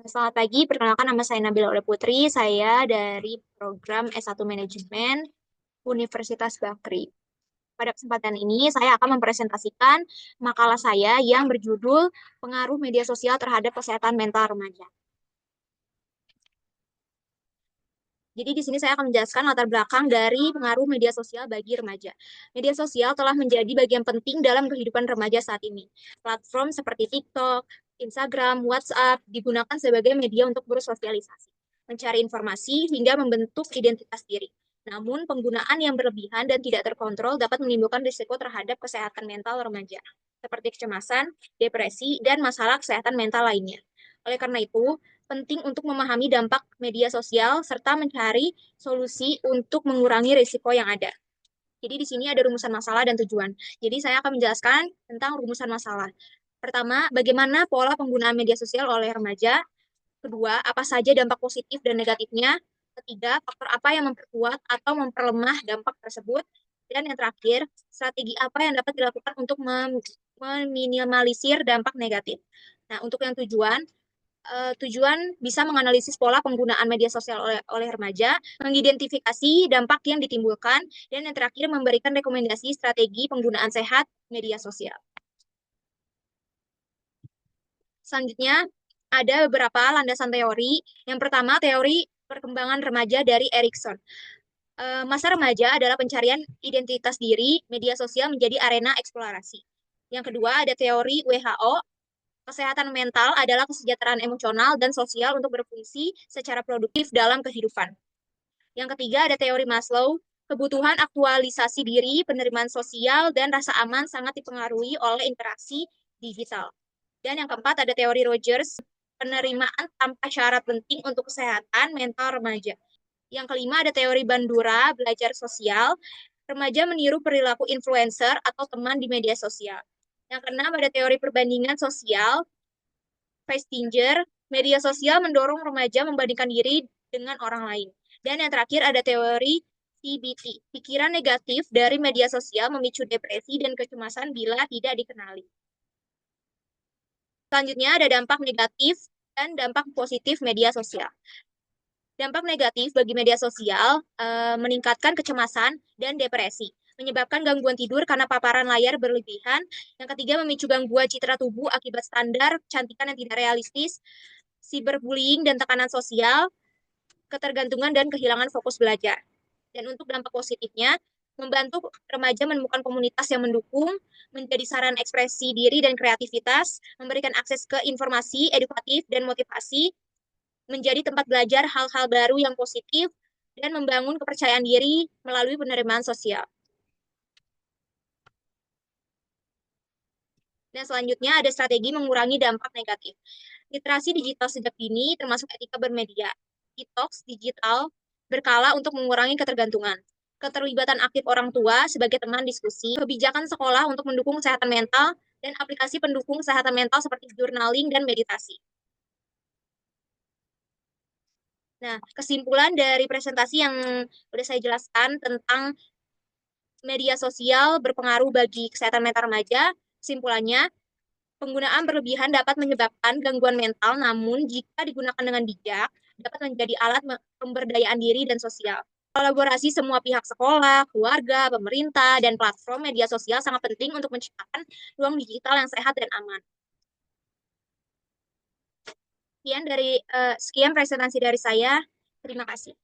Selamat pagi, perkenalkan nama saya Nabila Oleh Putri. Saya dari program S1 Manajemen Universitas Bakri. Pada kesempatan ini, saya akan mempresentasikan makalah saya yang berjudul Pengaruh Media Sosial Terhadap Kesehatan Mental Remaja. Jadi di sini saya akan menjelaskan latar belakang dari pengaruh media sosial bagi remaja. Media sosial telah menjadi bagian penting dalam kehidupan remaja saat ini. Platform seperti TikTok, Instagram, WhatsApp digunakan sebagai media untuk bersosialisasi, mencari informasi, hingga membentuk identitas diri. Namun, penggunaan yang berlebihan dan tidak terkontrol dapat menimbulkan risiko terhadap kesehatan mental remaja, seperti kecemasan, depresi, dan masalah kesehatan mental lainnya. Oleh karena itu, penting untuk memahami dampak media sosial serta mencari solusi untuk mengurangi risiko yang ada. Jadi di sini ada rumusan masalah dan tujuan. Jadi saya akan menjelaskan tentang rumusan masalah. Pertama, bagaimana pola penggunaan media sosial oleh remaja. Kedua, apa saja dampak positif dan negatifnya. Ketiga, faktor apa yang memperkuat atau memperlemah dampak tersebut. Dan yang terakhir, strategi apa yang dapat dilakukan untuk meminimalisir dampak negatif. Nah, untuk yang tujuan bisa menganalisis pola penggunaan media sosial oleh remaja, mengidentifikasi dampak yang ditimbulkan, dan yang terakhir memberikan rekomendasi strategi penggunaan sehat media sosial. Selanjutnya, ada beberapa landasan teori. Yang pertama, teori perkembangan remaja dari Erikson. Masa remaja adalah pencarian identitas diri, media sosial menjadi arena eksplorasi. Yang kedua, ada teori WHO. Kesehatan mental adalah kesejahteraan emosional dan sosial untuk berfungsi secara produktif dalam kehidupan. Yang ketiga ada teori Maslow, kebutuhan aktualisasi diri, penerimaan sosial, dan rasa aman sangat dipengaruhi oleh interaksi digital. Dan yang keempat ada teori Rogers, penerimaan tanpa syarat penting untuk kesehatan mental remaja. Yang kelima ada teori Bandura, belajar sosial, remaja meniru perilaku influencer atau teman di media sosial. Yang keenam ada teori perbandingan sosial, Festinger, media sosial mendorong remaja membandingkan diri dengan orang lain. Dan yang terakhir ada teori CBT, pikiran negatif dari media sosial memicu depresi dan kecemasan bila tidak dikenali. Selanjutnya ada dampak negatif dan dampak positif media sosial. Dampak negatif bagi media sosial meningkatkan kecemasan dan depresi, menyebabkan gangguan tidur karena paparan layar berlebihan. Yang ketiga, memicu gangguan citra tubuh akibat standar kecantikan yang tidak realistis, cyberbullying dan tekanan sosial, ketergantungan dan kehilangan fokus belajar. Dan untuk dampak positifnya, membantu remaja menemukan komunitas yang mendukung, menjadi saran ekspresi diri dan kreativitas, memberikan akses ke informasi, edukatif, dan motivasi, menjadi tempat belajar hal-hal baru yang positif, dan membangun kepercayaan diri melalui penerimaan sosial. Dan selanjutnya ada strategi mengurangi dampak negatif. Literasi digital sejak dini termasuk etika bermedia. Detox digital berkala untuk mengurangi ketergantungan. Keterlibatan aktif orang tua sebagai teman diskusi, kebijakan sekolah untuk mendukung kesehatan mental, dan aplikasi pendukung kesehatan mental seperti journaling dan meditasi. Nah, kesimpulan dari presentasi yang sudah saya jelaskan tentang media sosial berpengaruh bagi kesehatan mental remaja, kesimpulannya, penggunaan berlebihan dapat menyebabkan gangguan mental, namun jika digunakan dengan bijak, dapat menjadi alat pemberdayaan diri dan sosial. Kolaborasi semua pihak sekolah, keluarga, pemerintah, dan platform media sosial sangat penting untuk menciptakan ruang digital yang sehat dan aman. Sekian presentasi dari saya. Terima kasih.